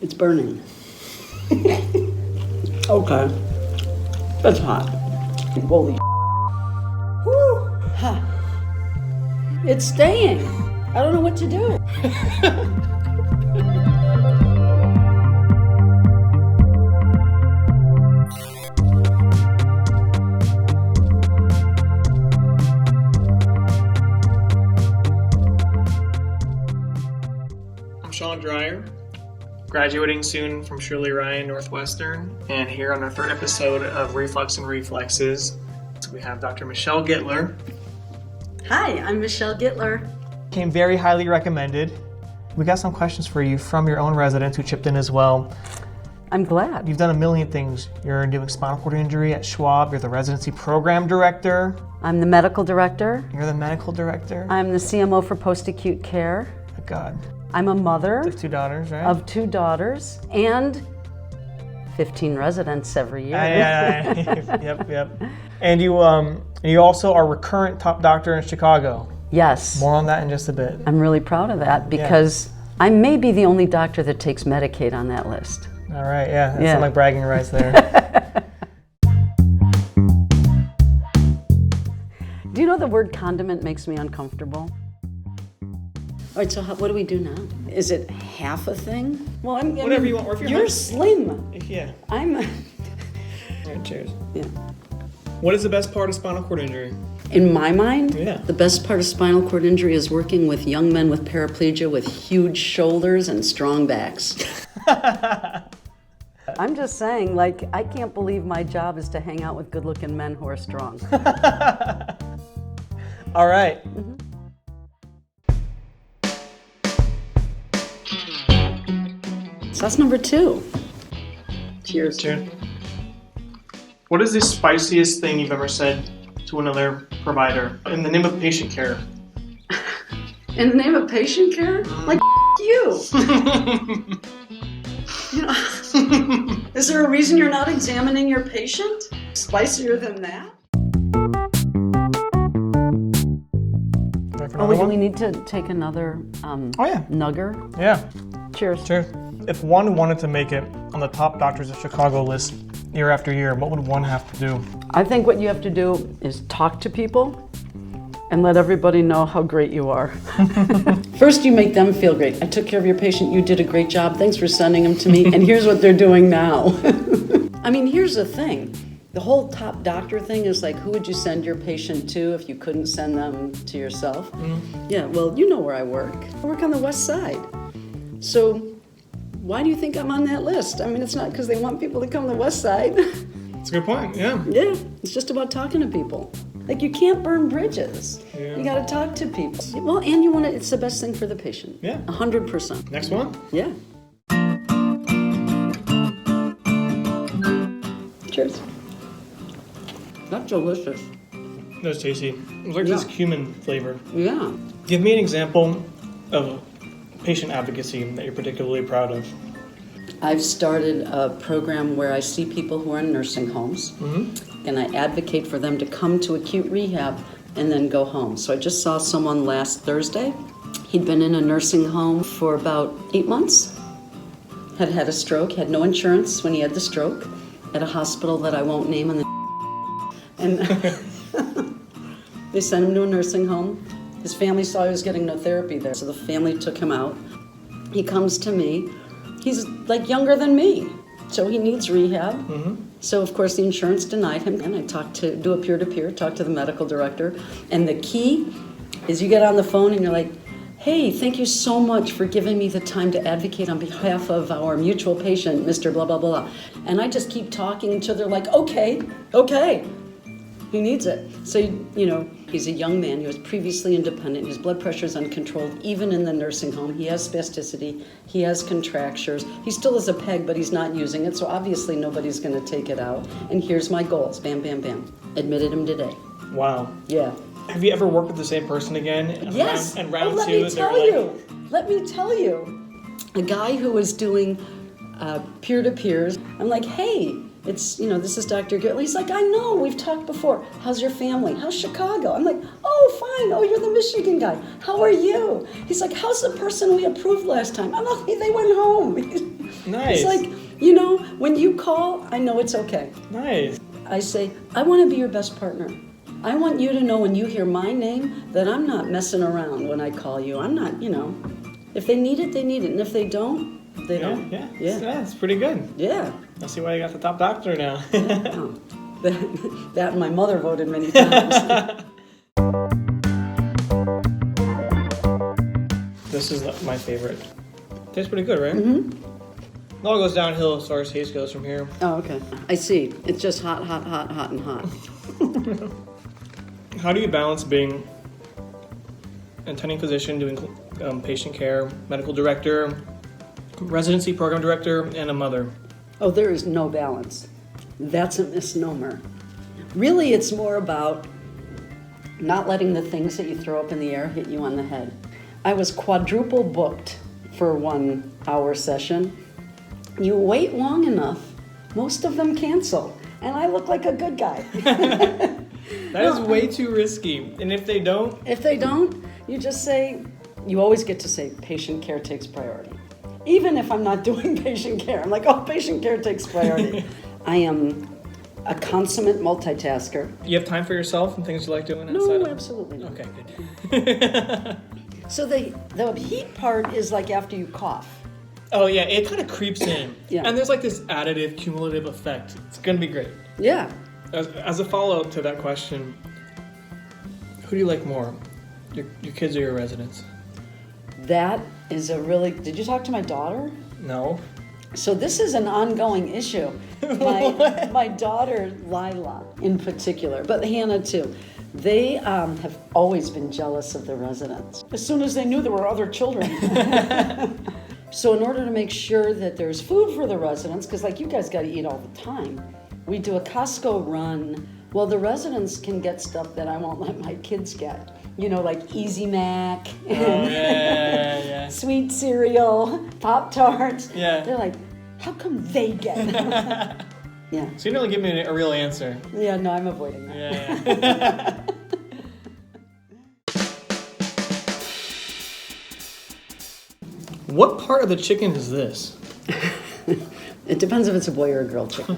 It's burning. Okay. That's hot. Holy whew. Ha. It's staying. I don't know what to do. I'm Sean Dreyer, graduating soon from Shirley Ryan Northwestern, and here on our third episode of Reflux Reflexes, we have Dr. Michelle Gittler. Hi, I'm Michelle Gittler. Came very highly recommended. We got some questions for you from your own residents who chipped in as well. I'm glad. You've done a million things. You're doing spinal cord injury at Schwab. You're the Residency Program Director. I'm the medical director. You're the medical director. I'm the CMO for post-acute care. Oh, God. I'm a mother Of two daughters, right? of 2 daughters and 15 residents every year. Yep. And you also are recurrent top doctor in Chicago. Yes. More on that in just a bit. I'm really proud of that because I may be the only doctor that takes Medicaid on that list. All right, that's some like bragging rights there. Do you know the word condiment makes me uncomfortable? All right, so what do we do now? Is it half a thing? Well, Whatever you want, or if you're slim. Yeah. I'm. All right, cheers. Yeah. What is the best part of spinal cord injury? In my mind, Yeah. the best part of spinal cord injury is working with young men with paraplegia with huge shoulders and strong backs. I'm just saying, like, I can't believe my job is to hang out with good-looking men who are strong. All right. Mm-hmm. So that's number 2. Cheers. Cheers. What is the spiciest thing you've ever said to another provider in the name of patient care? In the name of patient care? Like, you. You know, is there a reason you're not examining your patient? Spicier than that? Oh, do we need to take another nugger? Yeah. Cheers. Cheers. If one wanted to make it on the top doctors of Chicago list year after year, what would one have to do? I think what you have to do is talk to people and let everybody know how great you are. First, you make them feel great. I took care of your patient. You did a great job. Thanks for sending them to me. And here's what they're doing now. I mean, here's the thing. The whole top doctor thing is like, who would you send your patient to if you couldn't send them to yourself? Yeah, well, you know where I work. I work on the west side. So why do you think I'm on that list? I mean, it's not because they want people to come to the west side. That's a good point, yeah. Yeah, it's just about talking to people. Like, you can't burn bridges. Yeah. You gotta talk to people. Well, and you want it, it's the best thing for the patient. Yeah. 100%. Next one? Yeah. Cheers. That's delicious. That was tasty. It was like this cumin flavor. Yeah. Give me an example of patient advocacy that you're particularly proud of. I've started a program where I see people who are in nursing homes, and I advocate for them to come to acute rehab and then go home. So I just saw someone last Thursday. He'd been in a nursing home for about 8 months, had had a stroke, had no insurance when he had the stroke, at a hospital that I won't name and they sent him to a nursing home. His family saw he was getting no therapy there, so the family took him out. He comes to me. He's like younger than me, so he needs rehab. So of course the insurance denied him, and I do a peer-to-peer, talk to the medical director. And the key is you get on the phone and you're like, hey, thank you so much for giving me the time to advocate on behalf of our mutual patient, Mr. blah, blah, blah. And I just keep talking until they're like, okay, he needs it. So, you know, he's a young man. He was previously independent. His blood pressure is uncontrolled, even in the nursing home. He has spasticity. He has contractures. He still has a peg, but he's not using it, so obviously nobody's going to take it out. And here's my goals. Bam, bam, bam. Admitted him today. Wow. Yeah. Have you ever worked with the same person again? Yes. And round let two, me tell you. A guy who was doing peer-to-peers, I'm like, hey, it's, you know, this is Dr. Getler. He's like, I know, we've talked before. How's your family? How's Chicago? I'm like, oh, fine. Oh, you're the Michigan guy. How are you? He's like, how's the person we approved last time? I'm like, they went home. Nice. It's like, when you call, I know it's okay. Nice. I say, I want to be your best partner. I want you to know when you hear my name that I'm not messing around when I call you. I'm not, if they need it, they need it. And if they don't, they don't. Yeah, it's pretty good. Yeah. I see why you got the top doctor now. Oh, that and my mother voted many times. This is my favorite. Tastes pretty good, right? Mm-hmm. It all goes downhill as far as taste goes from here. Oh, okay. I see. It's just hot, hot, hot, hot, and hot. How do you balance being an attending physician, doing patient care, medical director, residency program director, and a mother? Oh, there is no balance. That's a misnomer. Really, it's more about not letting the things that you throw up in the air hit you on the head. I was quadruple booked for 1 hour session. You wait long enough, most of them cancel, and I look like a good guy. That is way too risky. And if they don't? If they don't, you just say, you always get to say, patient care takes priority. Even if I'm not doing patient care, I'm like, oh, patient care takes priority. I am a consummate multitasker. You have time for yourself and things you like doing outside No, of? absolutely not. Okay, good. So the heat part is like after you cough. Oh yeah, it kind of creeps in. Yeah. And there's like this additive, cumulative effect. It's gonna be great. Yeah. As a follow-up to that question, who do you like more? Your kids or your residents? That is a really, did you talk to my daughter? No. So this is an ongoing issue. My daughter, Lila, in particular, but Hannah too, they have always been jealous of the residents. As soon as they knew there were other children. So in order to make sure that there's food for the residents, because like you guys got to eat all the time, we do a Costco run. Well, the residents can get stuff that I won't let my kids get. Like Easy Mac, Yeah. sweet cereal, Pop-Tarts. Yeah. They're like, how come they get it? Yeah. So you didn't really give me a real answer. Yeah, no, I'm avoiding that. Yeah. What part of the chicken is this? It depends if it's a boy or a girl chicken.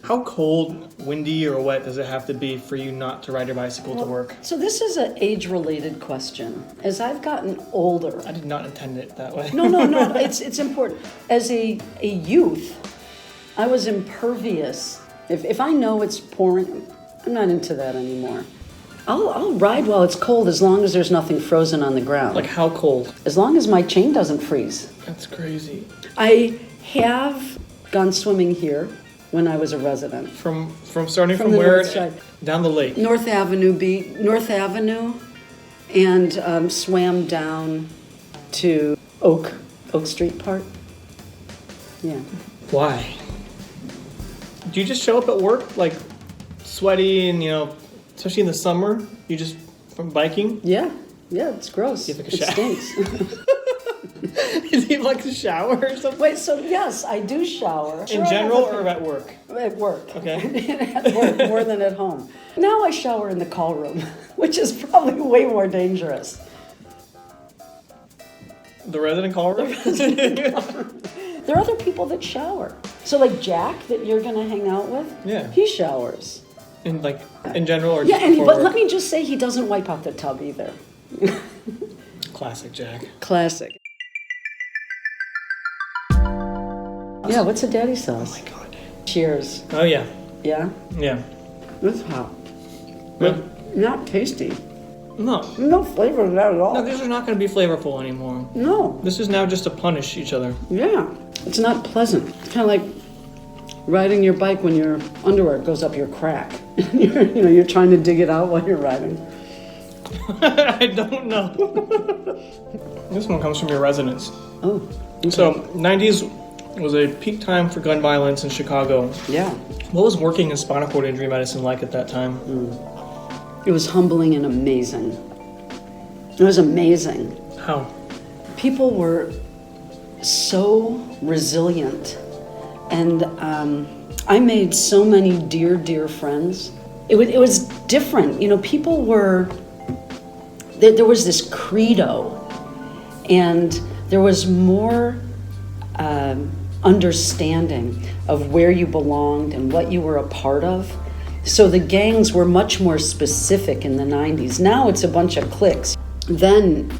How cold, windy, or wet does it have to be for you not to ride your bicycle to work? So this is an age-related question. As I've gotten older, I did not intend it that way. No, it's important. As a youth, I was impervious. If I know it's pouring, I'm not into that anymore. I'll ride while it's cold as long as there's nothing frozen on the ground. Like how cold? As long as my chain doesn't freeze. That's crazy. I have gone swimming here when I was a resident. From starting from the where? north side. Down the lake. North Avenue, and swam down to Oak Street part. Yeah. Why? Do you just show up at work like sweaty and especially in the summer? You just from biking? Yeah, it's gross. You have like a It shower. stinks. Do you have like a shower or something? Wait, so yes, I do shower. In general or at work? At work. Okay. At work, more than at home. Now I shower in the call room, which is probably way more dangerous. The resident call room? There are other people that shower. So like Jack that you're going to hang out with, Yeah. he showers. In general or Yeah, just before but work? let me just say he doesn't wipe out the tub either. Classic Jack. Classic. Yeah, what's a daddy sauce? Oh my god. Cheers. Oh yeah. Yeah? Yeah. It's hot. But Not tasty. no. No flavor to that at all. No, these are not going to be flavorful anymore. No. This is now just to punish each other. Yeah. It's not pleasant. It's kind of like riding your bike when your underwear goes up your crack. You're trying to dig it out while you're riding. I don't know. This one comes from your residence. Oh. Okay. So, 90s was a peak time for gun violence in Chicago. Yeah. What was working in spinal cord injury medicine like at that time? It was humbling and amazing. It was amazing. How? People were so resilient. And I made so many dear friends. It was different. People were, there was this credo, and there was more understanding of where you belonged and what you were a part of. So the gangs were much more specific in the 90s. Now it's a bunch of cliques. Then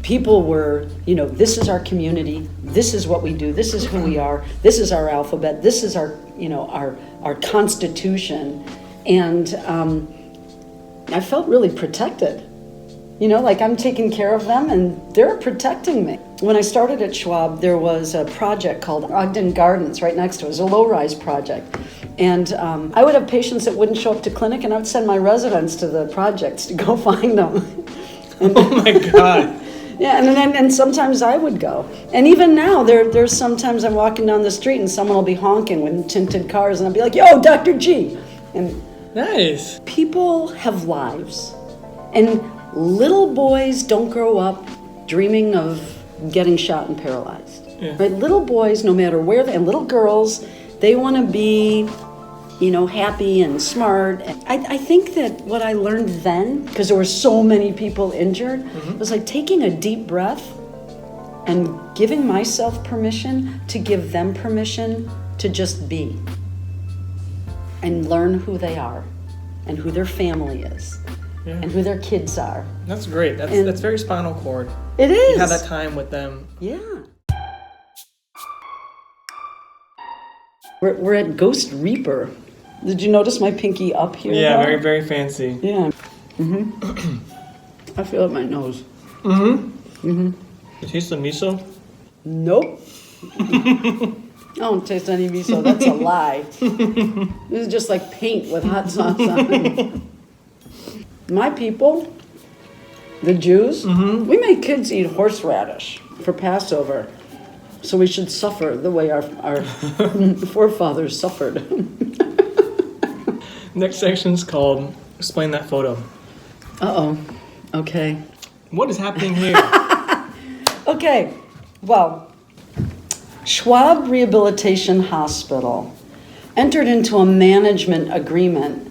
people were, this is our community, this is what we do, this is who we are, this is our alphabet, this is our, our constitution. And I felt really protected. Like I'm taking care of them and they're protecting me. When I started at Schwab, there was a project called Ogden Gardens right next to it. It was a low-rise project. And I would have patients that wouldn't show up to clinic, and I would send my residents to the projects to go find them. Oh my God. Yeah, and sometimes I would go. And even now, there's sometimes I'm walking down the street and someone will be honking with tinted cars, and I'll be like, yo, Dr. G. And Nice. people have lives. And little boys don't grow up dreaming of getting shot and paralyzed. Yeah. Right? Little boys, no matter where and little girls, they want to be, happy and smart. I think that what I learned then, because there were so many people injured, was like taking a deep breath and giving myself permission to give them permission to just be and learn who they are and who their family is. Yeah. And who their kids are. That's great. That's very Spinal Cord. It is. You have that time with them. Yeah. We're at Ghost Reaper. Did you notice my pinky up here? Yeah, though? very, very fancy. Yeah. I feel it in my nose. You taste the miso? Nope. I don't taste any miso. That's a lie. This is just like paint with hot sauce on it. My people, the Jews, we make kids eat horseradish for Passover. So we should suffer the way our forefathers suffered. Next section's called Explain That Photo. Uh-oh. Okay. What is happening here? Okay. Well, Schwab Rehabilitation Hospital entered into a management agreement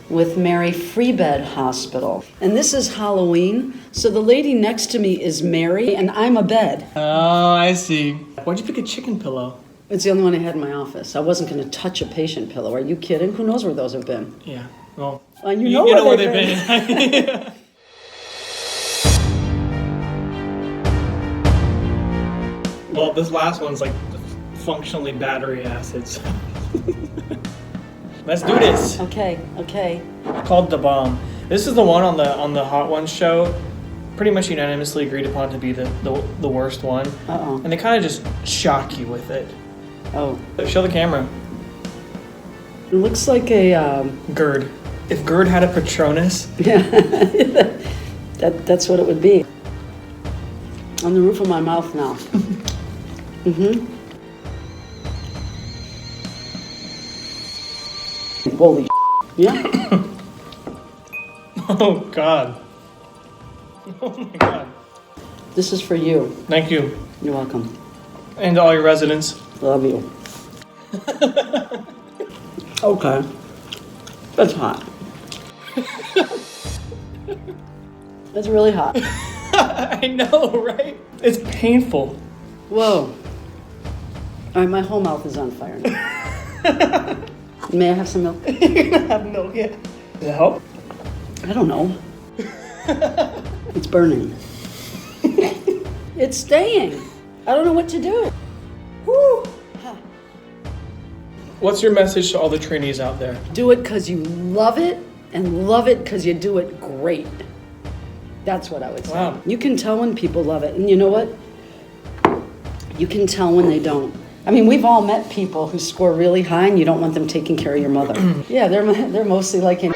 with Mary Freebed Hospital. And this is Halloween, so the lady next to me is Mary, and I'm a bed. Oh, I see. Why'd you pick a chicken pillow? It's the only one I had in my office. I wasn't going to touch a patient pillow. Are you kidding? Who knows where those have been? Yeah, well, You know where they've been. Well, this last one's like functionally battery acids. Let's do this. Okay. Called The Bomb. This is the one on the Hot Ones show. Pretty much unanimously agreed upon to be the worst one. Uh-oh. And they kind of just shock you with it. Oh. Show the camera. It looks like a... GERD. If GERD had a Patronus. Yeah. That's what it would be. On the roof of my mouth now. Holy yeah. Oh God. Oh my God. This is for you. Thank you. You're welcome. And to all your residents. Love you. Okay. That's hot. That's really hot. I know, right? It's painful. Whoa. All right, my whole mouth is on fire now. May I have some milk? You're gonna have milk, yeah. Does it help? I don't know. It's burning. It's staying. I don't know what to do. Woo. What's your message to all the trainees out there? Do it because you love it, and love it because you do it great. That's what I would say. Wow. You can tell when people love it, and you know what? You can tell when they don't. I mean, we've all met people who score really high, and you don't want them taking care of your mother. Yeah, they're mostly like in.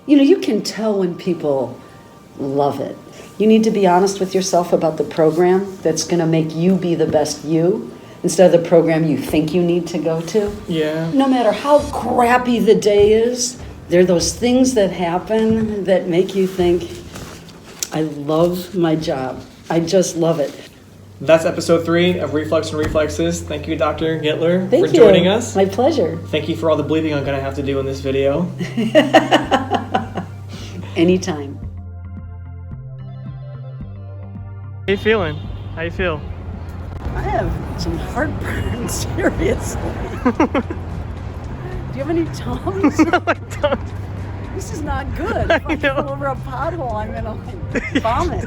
You can tell when people love it. You need to be honest with yourself about the program that's going to make you be the best you, instead of the program you think you need to go to. Yeah. No matter how crappy the day is, there are those things that happen that make you think, I love my job. I just love it. That's episode 3 of Reflux and Reflexes. Thank you, Dr. Gittler, Thank for you. joining us. My pleasure. Thank you for all the bleeping I'm going to have to do in this video. Anytime. How you feeling? How you feel? I have some heartburn, seriously. Do you have any Tums? No, I don't. This is not good. If I know. fall over a pothole, I'm gonna vomit.